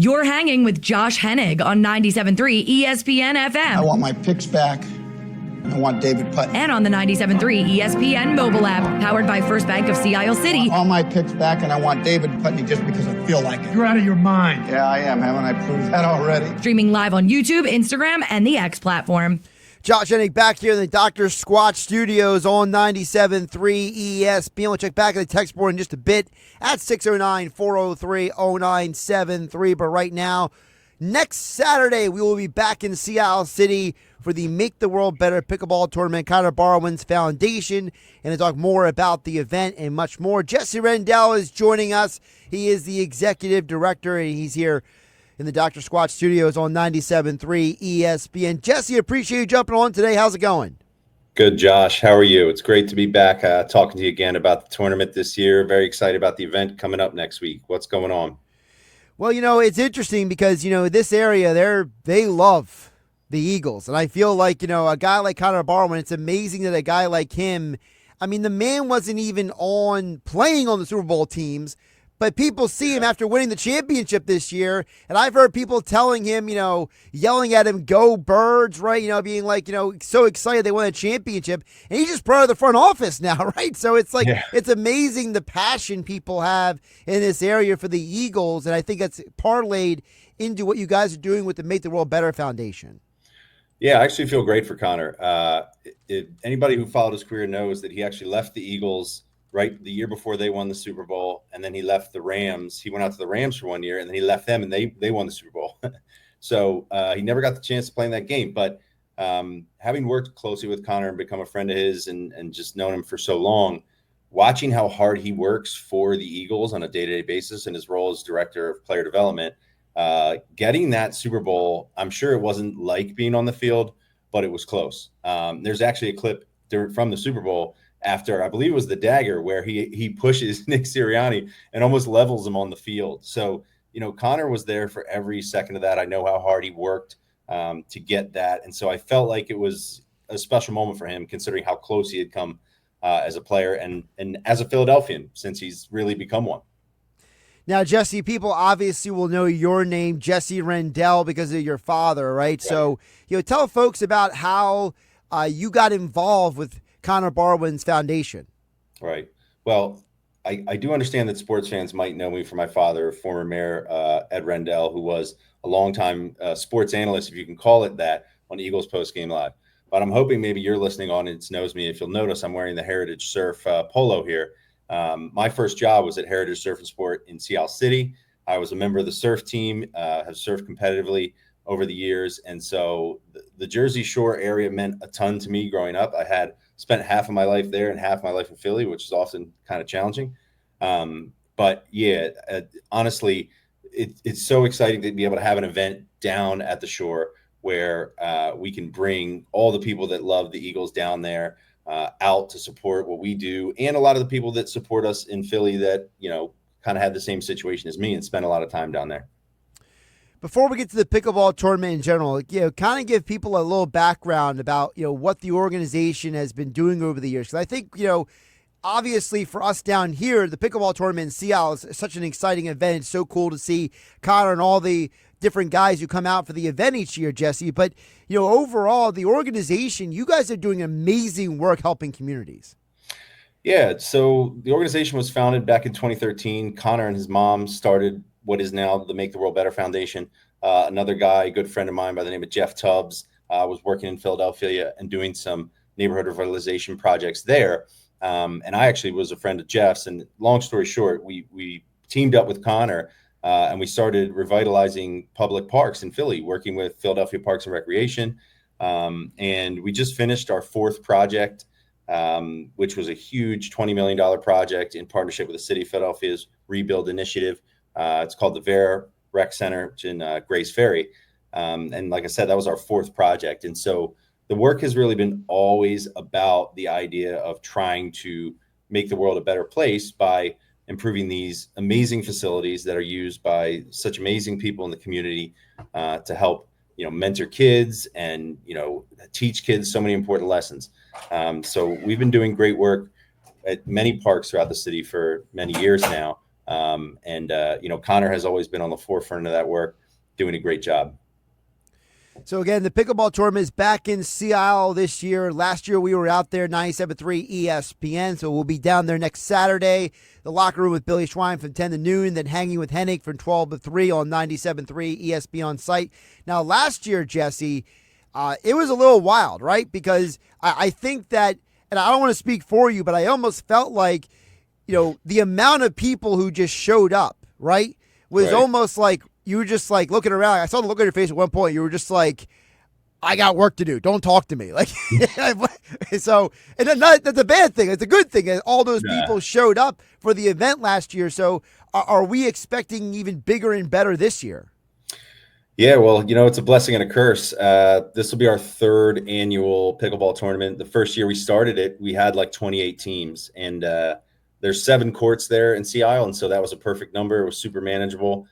You're hanging with Josh Hennig on 97.3 ESPN FM. I want my picks back. I want David Putney. And on the 97.3 ESPN mobile app, powered by First Bank of Sea Isle City. All my picks back, and I want David Putney just because I feel like it. You're out of your mind. Yeah, I am. Haven't I proved that already? Streaming live on YouTube, Instagram, and the X platform. Josh Hennig back here in the Dr. Squatch Studios on 97.3 ESPN. We'll check back at the text board in just a bit at 609-403-0973. But right now, next Saturday, we will be back in Sea Isle City for the Make the World Better Pickleball Tournament, Connor Barwin's foundation, and to talk more about the event and much more. Jesse Rendell is joining us. He is the executive director, and he's here in the Dr. Squatch Studios on 97.3 ESPN. Jesse, appreciate you jumping on today. How's it going? Good, Josh. How are you? It's great to be back talking to you again about the tournament this year. Very excited about the event coming up next week. What's going on? Well, it's interesting because, this area, they love the Eagles. And I feel like, a guy like Connor Barwin, it's amazing that a guy like him, the man wasn't even playing on the Super Bowl teams, but people see him after winning the championship this year. And I've heard people telling him, yelling at him, go Birds, right? Being like, so excited they won a championship. And he's just part of the front office now, right? So it's like, It's amazing the passion people have in this area for the Eagles. And I think that's parlayed into what you guys are doing with the Make the World Better Foundation. Yeah, I actually feel great for Connor. Anybody who followed his career knows that he actually left the Eagles right the year before they won the Super Bowl, and then he left the Rams. He went out to the Rams for 1 year, and then he left them, and they won the Super Bowl. So he never got the chance to play in that game. But having worked closely with Connor and become a friend of his and just known him for so long, watching how hard he works for the Eagles on a day-to-day basis in his role as director of player development, getting that Super Bowl, I'm sure it wasn't like being on the field, but it was close. There's actually a clip from the Super Bowl after, I believe it was the dagger, where he pushes Nick Sirianni and almost levels him on the field. So, Connor was there for every second of that. I know how hard he worked to get that. And so I felt like it was a special moment for him, considering how close he had come as a player and as a Philadelphian, since he's really become one. Now, Jesse, people obviously will know your name, Jesse Rendell, because of your father, right? So, tell folks about how you got involved with Connor Barwin's foundation. Right. Well, I do understand that sports fans might know me from my father, former Mayor Ed Rendell, who was a longtime sports analyst, if you can call it that, on Eagles Post Game Live. But I'm hoping maybe your listening audience knows me. If you'll notice, I'm wearing the Heritage Surf polo here. My first job was at Heritage Surf and Sport in Sea Isle City. I was a member of the surf team, have surfed competitively over the years. And so the Jersey Shore area meant a ton to me growing up. I had spent half of my life there and half of my life in Philly, which is often kind of challenging. But yeah, honestly, it's so exciting to be able to have an event down at the shore where we can bring all the people that love the Eagles down there out to support what we do, and a lot of the people that support us in Philly that kind of had the same situation as me and spent a lot of time down there. Before we get to the pickleball tournament in general, kind of give people a little background about what the organization has been doing over the years, because I think obviously for us down here, the pickleball tournament in Sea Isle is such an exciting event. It's so cool to see Connor and all the different guys who come out for the event each year, Jesse. But, overall, the organization, you guys are doing amazing work helping communities. Yeah, so the organization was founded back in 2013. Connor and his mom started what is now the Make the World Better Foundation. Another guy, a good friend of mine by the name of Jeff Tubbs, was working in Philadelphia and doing some neighborhood revitalization projects there. And I actually was a friend of Jeff's. And long story short, we teamed up with Connor and we started revitalizing public parks in Philly, working with Philadelphia Parks and Recreation. And we just finished our fourth project, which was a huge $20 million project in partnership with the City of Philadelphia's Rebuild Initiative. It's called the Vera Rec Center, which in Grace Ferry. And like I said, that was our fourth project. And so the work has really been always about the idea of trying to make the world a better place by improving these amazing facilities that are used by such amazing people in the community to help, mentor kids and, teach kids so many important lessons. So we've been doing great work at many parks throughout the city for many years now. Connor has always been on the forefront of that work, doing a great job. So again, the pickleball tournament is back in Sea Isle this year. Last year we were out there, 97.3 ESPN, so we'll be down there next Saturday. The locker room with Billy Schwein from 10 to noon, then hanging with Hennig from 12 to 3 on 97.3 ESPN site. Now, last year, Jesse, it was a little wild, right? Because I think that, and I don't want to speak for you, but I almost felt like, the amount of people who just showed up, right, was almost like, you were just like looking around. I saw the look on your face at one point. You were just like, I got work to do. Don't talk to me. Like, so, and that's a bad thing. It's a good thing. All those people showed up for the event last year. So are we expecting even bigger and better this year? Yeah, well, it's a blessing and a curse. This will be our third annual pickleball tournament. The first year we started it, we had like 28 teams, and there's 7 courts there in Sea Isle. And so that was a perfect number. It was super manageable.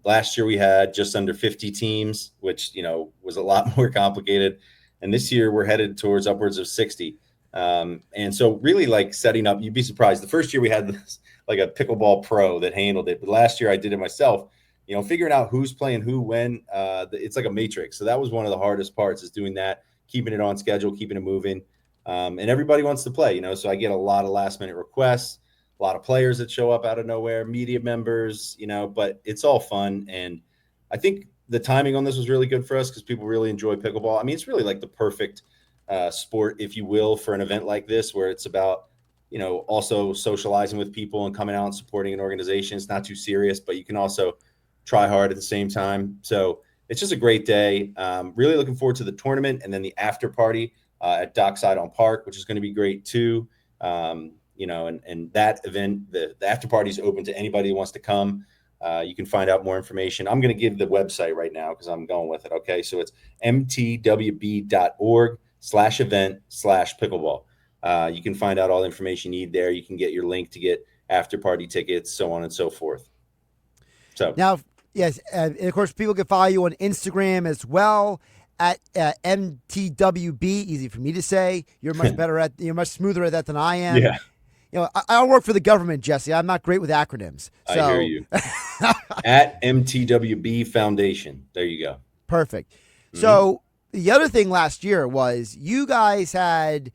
Last year we had just under 50 teams, which, was a lot more complicated. And this year we're headed towards upwards of 60. And so really like setting up, you'd be surprised. The first year we had this, like a pickleball pro that handled it. But last year I did it myself, figuring out who's playing who, when, it's like a matrix. So that was one of the hardest parts, is doing that, keeping it on schedule, keeping it moving. And everybody wants to play, so I get a lot of last minute requests. A lot of players that show up out of nowhere, media members, but it's all fun. And I think the timing on this was really good for us because people really enjoy pickleball. I mean, it's really like the perfect sport, if you will, for an event like this, where it's about, also socializing with people and coming out and supporting an organization. It's not too serious, but you can also try hard at the same time. So it's just a great day. Really looking forward to the tournament and then the after party at Dockside on Park, which is going to be great too. And that event, the after party is open to anybody who wants to come. You can find out more information. I'm going to give the website right now because I'm going with it. Okay. So it's mtwb.org/event/pickleball. You can find out all the information you need there. You can get your link to get after party tickets, so on and so forth. So now, yes. And of course, people can follow you on Instagram as well at MTWB. Easy for me to say. You're much you're much smoother at that than I am. Yeah. I don't work for the government, Jesse. I'm not great with acronyms. So. I hear you. At MTWB Foundation. There you go. Perfect. Mm-hmm. So the other thing last year was you guys had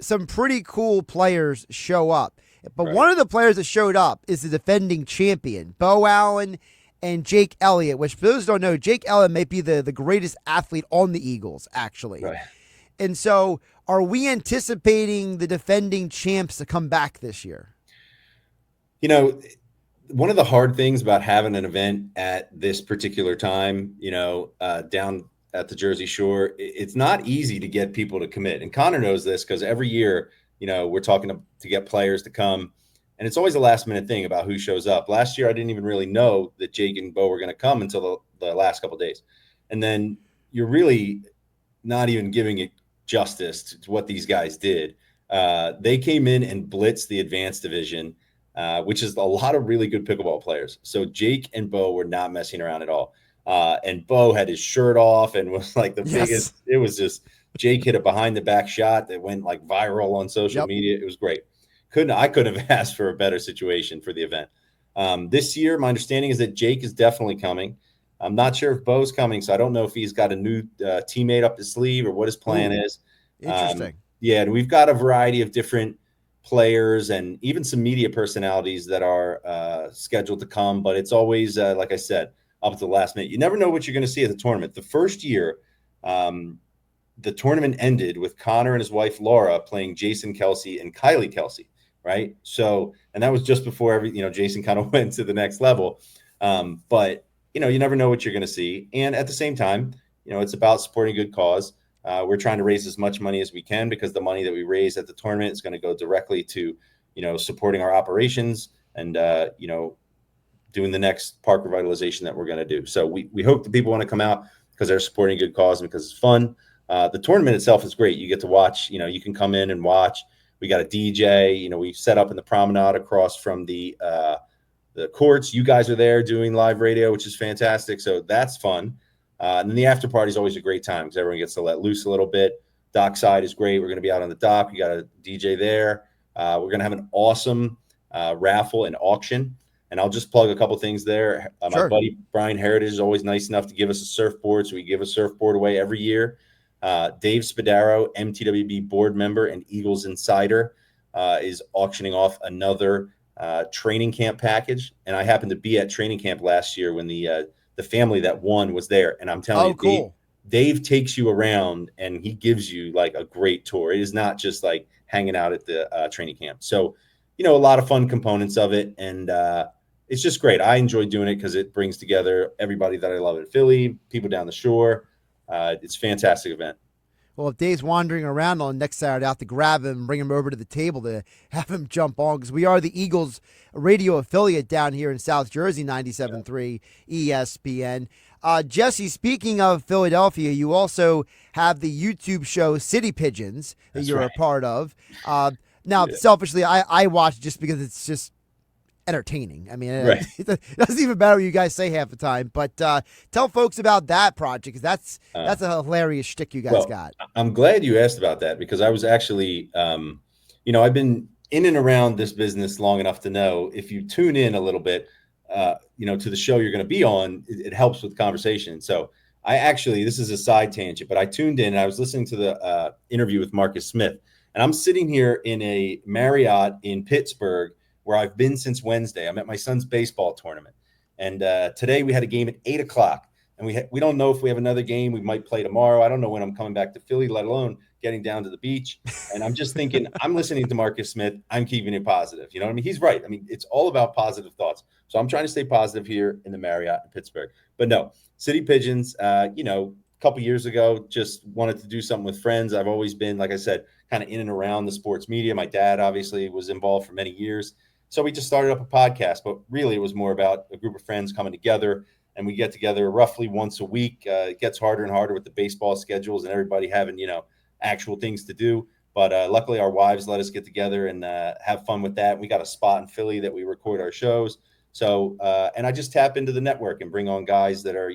some pretty cool players show up. But one of the players that showed up is the defending champion, Bo Allen and Jake Elliott, which for those who don't know, Jake Elliott may be the greatest athlete on the Eagles, actually. Right. And so are we anticipating the defending champs to come back this year? One of the hard things about having an event at this particular time, down at the Jersey Shore, it's not easy to get people to commit. And Connor knows this because every year, we're talking to get players to come. And it's always a last minute thing about who shows up. Last year, I didn't even really know that Jake and Bo were going to come until the last couple of days. And then you're really not even giving it justice to what these guys did. They came in and blitzed the advanced division, which is a lot of really good pickleball players. So Jake and Bo were not messing around at all. And Bo had his shirt off and was like the biggest. It was just, Jake hit a behind the back shot that went like viral on social media. It was great. I couldn't have asked for a better situation for the event. This year, my understanding is that Jake is definitely coming. I'm not sure if Bo's coming, so I don't know if he's got a new teammate up his sleeve or what his plan is. Interesting. And we've got a variety of different players and even some media personalities that are scheduled to come, but it's always, like I said, up to the last minute. You never know what you're going to see at the tournament. The first year, the tournament ended with Connor and his wife, Laura, playing Jason Kelsey and Kylie Kelsey, right? So, and that was just before Jason kind of went to the next level. But, you never know what you're going to see. And at the same time, it's about supporting a good cause. We're trying to raise as much money as we can because the money that we raise at the tournament is going to go directly to, supporting our operations and, doing the next park revitalization that we're going to do. So we hope that people want to come out because they're supporting a good cause and because it's fun. The tournament itself is great. You get to watch, you can come in and watch. We got a DJ, we set up in the promenade across from the courts. You guys are there doing live radio, which is fantastic. So that's fun. And then the after party is always a great time because everyone gets to let loose a little bit. Dockside is great. We're going to be out on the dock. We got a DJ there. We're going to have an awesome raffle and auction. And I'll just plug a couple things there. My Sure. buddy Brian Heritage is always nice enough to give us a surfboard, so we give a surfboard away every year. Dave Spadaro, MTWB board member and Eagles insider, is auctioning off another training camp package. And I happened to be at training camp last year when the family that won was there. And I'm telling you, cool. Dave takes you around and he gives you like a great tour. It is not just like hanging out at the training camp. So, a lot of fun components of it. And it's just great. I enjoy doing it because it brings together everybody that I love in Philly, people down the shore. It's a fantastic event. Well, if Dave's wandering around on next Saturday, I'll have to grab him and bring him over to the table to have him jump on, because we are the Eagles radio affiliate down here in South Jersey, 97.3 ESPN. Jesse, speaking of Philadelphia, you also have the YouTube show City Pigeons that you're a part of. Selfishly, I watch just because it's just entertaining. I mean, it doesn't even matter what you guys say half the time. But tell folks about that project, because that's a hilarious shtick you guys got. I'm glad you asked about that, because I was actually, I've been in and around this business long enough to know if you tune in a little bit, to the show you're going to be on, it helps with conversation. So this is a side tangent, but I tuned in and I was listening to the interview with Marcus Smith, and I'm sitting here in a Marriott in Pittsburgh, where I've been since Wednesday. I'm at my son's baseball tournament. And today we had a game at 8:00. And we don't know if we have another game. We might play tomorrow. I don't know when I'm coming back to Philly, let alone getting down to the beach. And I'm just thinking, I'm listening to Marcus Smith. I'm keeping it positive. You know what I mean? He's right. I mean, it's all about positive thoughts. So I'm trying to stay positive here in the Marriott in Pittsburgh. But no, City Pigeons, a couple years ago, just wanted to do something with friends. I've always been, like I said, kind of in and around the sports media. My dad obviously was involved for many years. So we just started up a podcast, but really it was more about a group of friends coming together, and we get together roughly once a week. It gets harder and harder with the baseball schedules and everybody having, actual things to do. But luckily our wives let us get together and have fun with that. We got a spot in Philly that we record our shows. So, and I just tap into the network and bring on guys that are,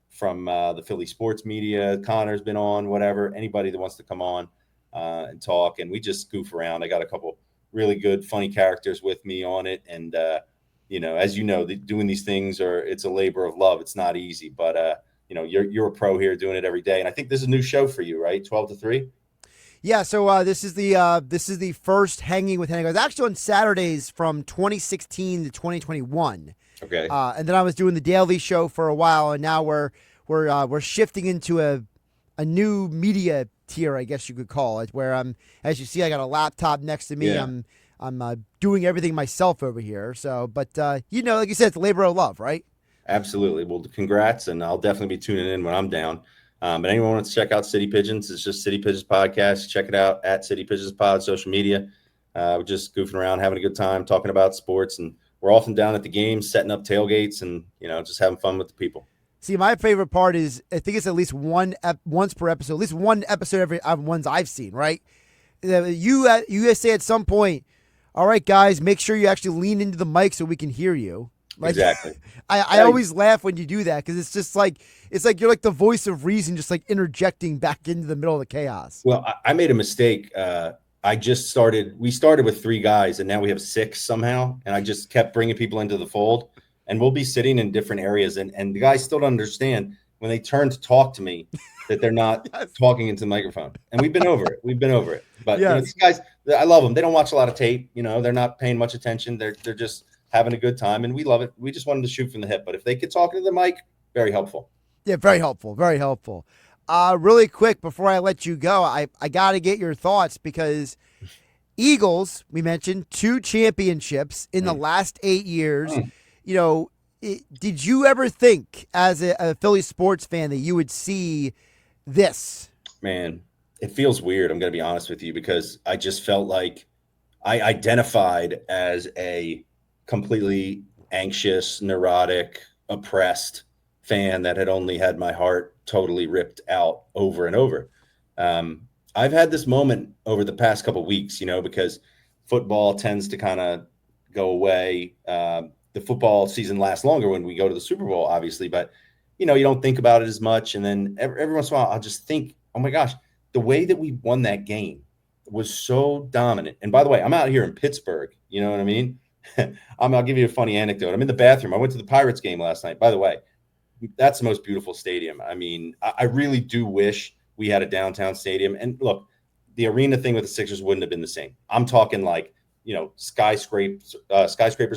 from the Philly sports media. Connor's been on, whatever, anybody that wants to come on and talk. And we just goof around. I got a couple really good, funny characters with me on it. And, as doing these things it's a labor of love. It's not easy, but, you're a pro here doing it every day. And I think this is a new show for you, right? 12 to 3. Yeah. So this is the first Hanging with Hennig. I was actually on Saturdays from 2016 to 2021. Okay. And then I was doing the daily show for a while, and now we're shifting into a new media tier, I guess you could call it, where as you see, I got a laptop next to me. Yeah. I'm doing everything myself over here. So, but like you said, it's a labor of love, right? Absolutely. Well, congrats, and I'll definitely be tuning in when I'm down. But anyone wants to check out City Pigeons, it's just City Pigeons Podcast. Check it out at City Pigeons Pod, social media. We're just goofing around, having a good time, talking about sports, and we're often down at the games, setting up tailgates, and just having fun with the people. See, my favorite part is I think it's at least once per episode, at least one episode every ones I've seen. Right? You guys say at some point, all right, guys, make sure you actually lean into the mic so we can hear you. Exactly. I always laugh when you do that, because it's just like you're like the voice of reason, just like interjecting back into the middle of the chaos. Well, I made a mistake. We started with 3 guys, and now we have 6 somehow. And I just kept bringing people into the fold, and we'll be sitting in different areas. And the guys still don't understand when they turn to talk to me that they're not talking into the microphone. And we've been over it. But these guys, I love them. They don't watch a lot of tape. They're not paying much attention. They're just having a good time, and we love it. We just wanted to shoot from the hip. But if they could talk into the mic, very helpful. Yeah, very helpful. Very helpful. Really quick, before I let you go, I got to get your thoughts, because Eagles, we mentioned 2 championships in the last 8 years. Did you ever think, as a Philly sports fan, that you would see this? Man, it feels weird. I'm going to be honest with you, because I just felt like I identified as a completely anxious, neurotic, oppressed fan that had only had my heart totally ripped out over and over. I've had this moment over the past couple of weeks, because football tends to kind of go away. The football season lasts longer when we go to the Super Bowl, obviously, but you don't think about it as much. And then every once in a while, I'll just think, oh my gosh, the way that we won that game was so dominant. And by the way, I'm out here in Pittsburgh, you know what I mean? I'll give you a funny anecdote. I'm in the bathroom. I went to the Pirates game last night. By the way, that's the most beautiful stadium. I mean, I really do wish we had a downtown stadium. And look, the arena thing with the Sixers wouldn't have been the same. I'm talking like, skyscrapers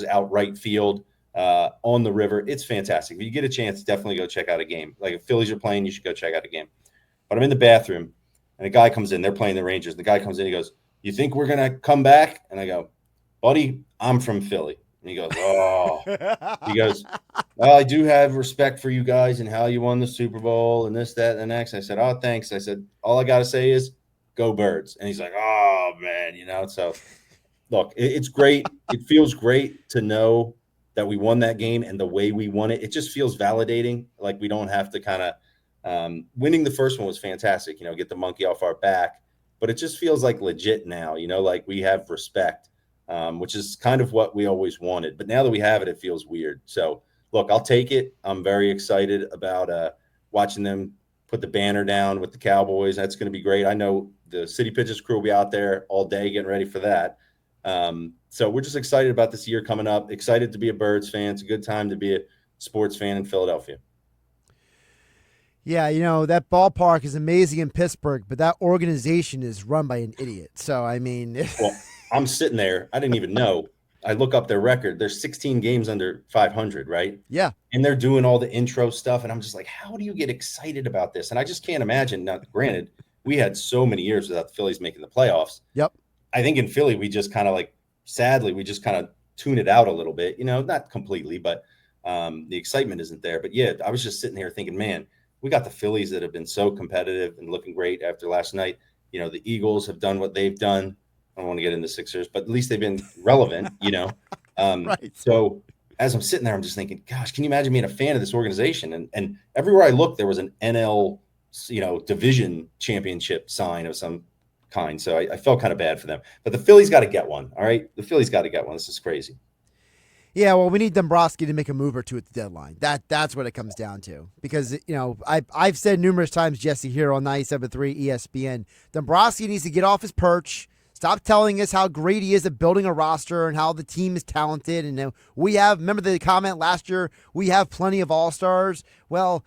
out right field, on the river. It's fantastic. If you get a chance, definitely go check out a game. Like if Phillies are playing, you should go check out a game. But I'm in the bathroom and a guy comes in. They're playing the Rangers. The guy comes in. He goes, "You think we're going to come back?" And I go, "Buddy, I'm from Philly." And he goes, "Oh." He goes, "Well, I do have respect for you guys and how you won the Super Bowl and this, that, and the next." I said, "Oh, thanks." I said, "All I got to say is go Birds." And he's like, "Oh, man," so look, it's great. It feels great to know that we won that game and the way we won it. It just feels validating. Like we don't have to kind of winning the first one was fantastic, get the monkey off our back, but it just feels like legit now, like we have respect. Which is kind of what we always wanted. But now that we have it, it feels weird. So, look, I'll take it. I'm very excited about watching them put the banner down with the Cowboys. That's going to be great. I know the City Pitches crew will be out there all day getting ready for that. So we're just excited about this year coming up. Excited to be a Birds fan. It's a good time to be a sports fan in Philadelphia. Yeah, that ballpark is amazing in Pittsburgh, but that organization is run by an idiot. So, I mean... Well, I'm sitting there. I didn't even know. I look up their record. There's 16 games under 500, right? Yeah. And they're doing all the intro stuff. And I'm just like, how do you get excited about this? And I just can't imagine. Now, granted, we had so many years without the Phillies making the playoffs. Yep. I think in Philly, we just kind of sadly, we just kind of tune it out a little bit, not completely, but the excitement isn't there. But yeah, I was just sitting here thinking, man, we got the Phillies that have been so competitive and looking great after last night. The Eagles have done what they've done. I don't want to get into Sixers, but at least they've been relevant, Right. So as I'm sitting there, I'm just thinking, gosh, can you imagine being a fan of this organization? And everywhere I looked, there was an NL, division championship sign of some kind. So I felt kind of bad for them. But the Phillies got to get one. All right. The Phillies got to get one. This is crazy. Yeah, well, we need Dombrowski to make a move or two at the deadline. That's what it comes down to. Because, I've said numerous times, Jesse, here on 97.3 ESPN, Dombrowski needs to get off his perch, stop telling us how great he is at building a roster and how the team is talented. And remember the comment last year, we have plenty of all-stars. Well,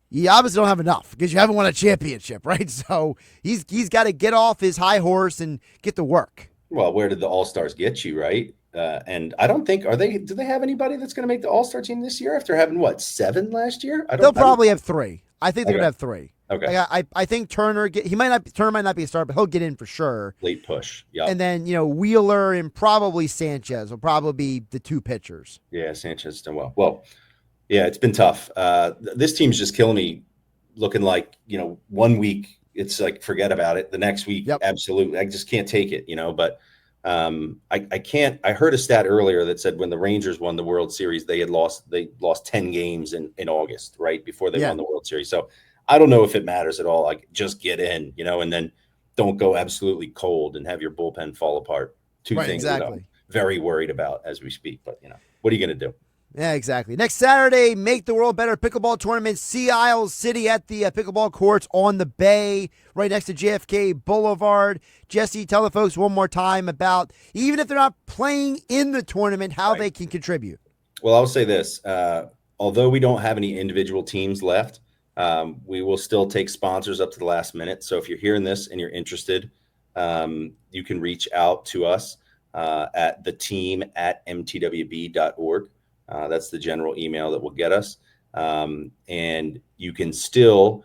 you obviously don't have enough because you haven't won a championship, right? So he's got to get off his high horse and get to work. Well, where did the all-stars get you, right? And I don't think, do they have anybody that's going to make the all-star team this year after having 7 last year? They'll probably have 3. I think they're going to have 3. Okay. I think Turner might not be a star, but he'll get in for sure. Late push. Yeah. And then, Wheeler and probably Sanchez will probably be the 2 pitchers. Yeah, Sanchez has done well. Well, yeah, it's been tough. This team's just killing me looking like, 1 week it's like forget about it. The next week, Yep. Absolutely. I just can't take it, but I can't. I heard a stat earlier that said when the Rangers won the World Series, they lost 10 games in August, right before they won the World Series. So I don't know if it matters at all. Like just get in, and then don't go absolutely cold and have your bullpen fall apart. Two things that I'm very worried about as we speak. But what are you going to do? Yeah, exactly. Next Saturday, Make the World Better Pickleball Tournament, Sea Isle City at the pickleball courts on the bay, right next to JFK Boulevard. Jesse, tell the folks one more time about, even if they're not playing in the tournament, how they can contribute. Well, I'll say this. Although we don't have any individual teams left, we will still take sponsors up to the last minute. So if you're hearing this and you're interested, you can reach out to us at theteam@mtwb.org. That's the general email that will get us. And you can still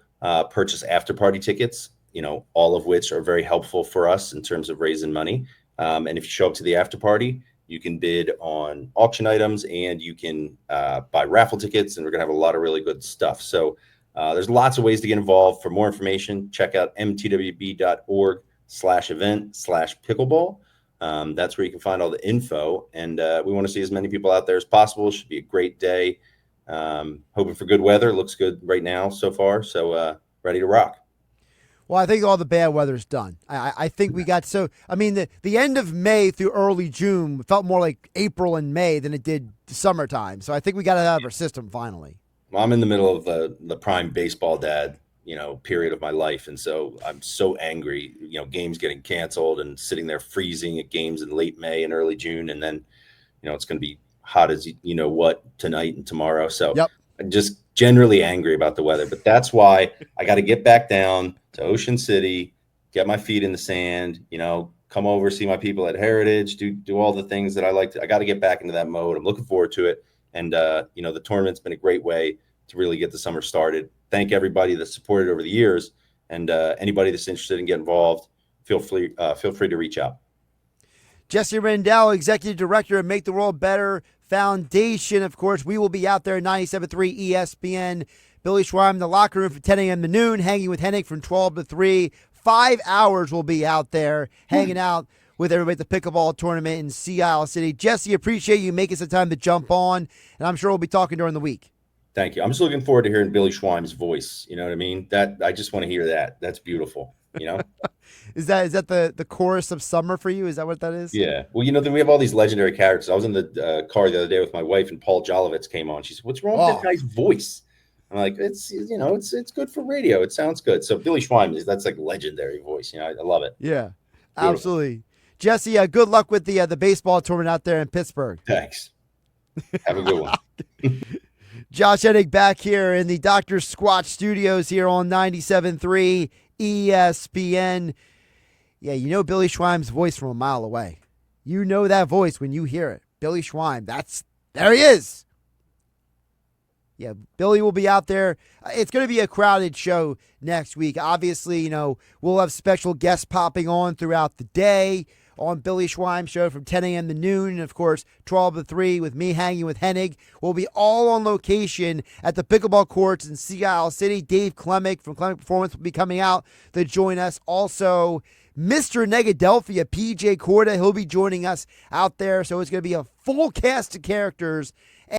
purchase after party tickets, all of which are very helpful for us in terms of raising money. And if you show up to the after party, you can bid on auction items and you can buy raffle tickets, and we're going to have a lot of really good stuff. So there's lots of ways to get involved. For more information, check out mtwb.org/event/pickleball. That's where you can find all the info, and we want to see as many people out there as possible. It should be a great day. Hoping for good weather. Looks good right now so far, so ready to rock. Well, I think all the bad weather's done. I think we got the end of May through early June felt more like April and May than it did summertime. So I think we got to have our system finally. Well, I'm in the middle of the prime baseball dad, period of my life. And so I'm so angry, games getting canceled and sitting there freezing at games in late May and early June. And then, it's going to be hot as what tonight and tomorrow. So Yep. I'm just generally angry about the weather, but that's why I got to get back down to Ocean City, get my feet in the sand, come over, see my people at Heritage, do all the things that I like to. I got to get back into that mode. I'm looking forward to it. And, the tournament's been a great way to really get the summer started. Thank everybody that supported over the years, and anybody that's interested in getting involved, feel free to reach out. Jesse Rendell, Executive Director of Make the World Better Foundation. Of course, we will be out there, 97.3 ESPN. Billy Schweim in the locker room from 10 a.m. to noon, hanging with Hennig from 12 to 3. 5 hours we'll be out there hanging out with everybody at the pickleball tournament in Sea Isle City. Jesse, appreciate you making some time to jump on, and I'm sure we'll be talking during the week. Thank you. I'm just looking forward to hearing Billy Schweim's voice. You know what I mean? That I just want to hear that. That's beautiful. Is that the chorus of summer for you? Is that what that is? Yeah. Well, we have all these legendary characters. I was in the car the other day with my wife, and Paul Jolovitz came on. She said, "What's wrong with that guy's voice?" I'm like, it's good for radio. It sounds good. So Billy Schweim that's like legendary voice. I love it. Yeah, Beautiful. Absolutely. Jesse, good luck with the baseball tournament out there in Pittsburgh. Thanks. Have a good one. Josh Hennig back here in the Dr. Squatch studios here on 97.3 ESPN. Yeah, Billy Schweim's voice from a mile away. You know that voice when you hear it. Billy Schweim, there he is. Yeah, Billy will be out there. It's going to be a crowded show next week. Obviously, we'll have special guests popping on throughout the day on Billy Schweim show from 10 a.m. to noon. And, of course, 12 to 3 with me hanging with Hennig. We'll be all on location at the pickleball courts in Sea Isle City. Dave Klemick from Klemick Performance will be coming out to join us. Also, Mr. Negadelphia, PJ Corda, he'll be joining us out there. So it's going to be a full cast of characters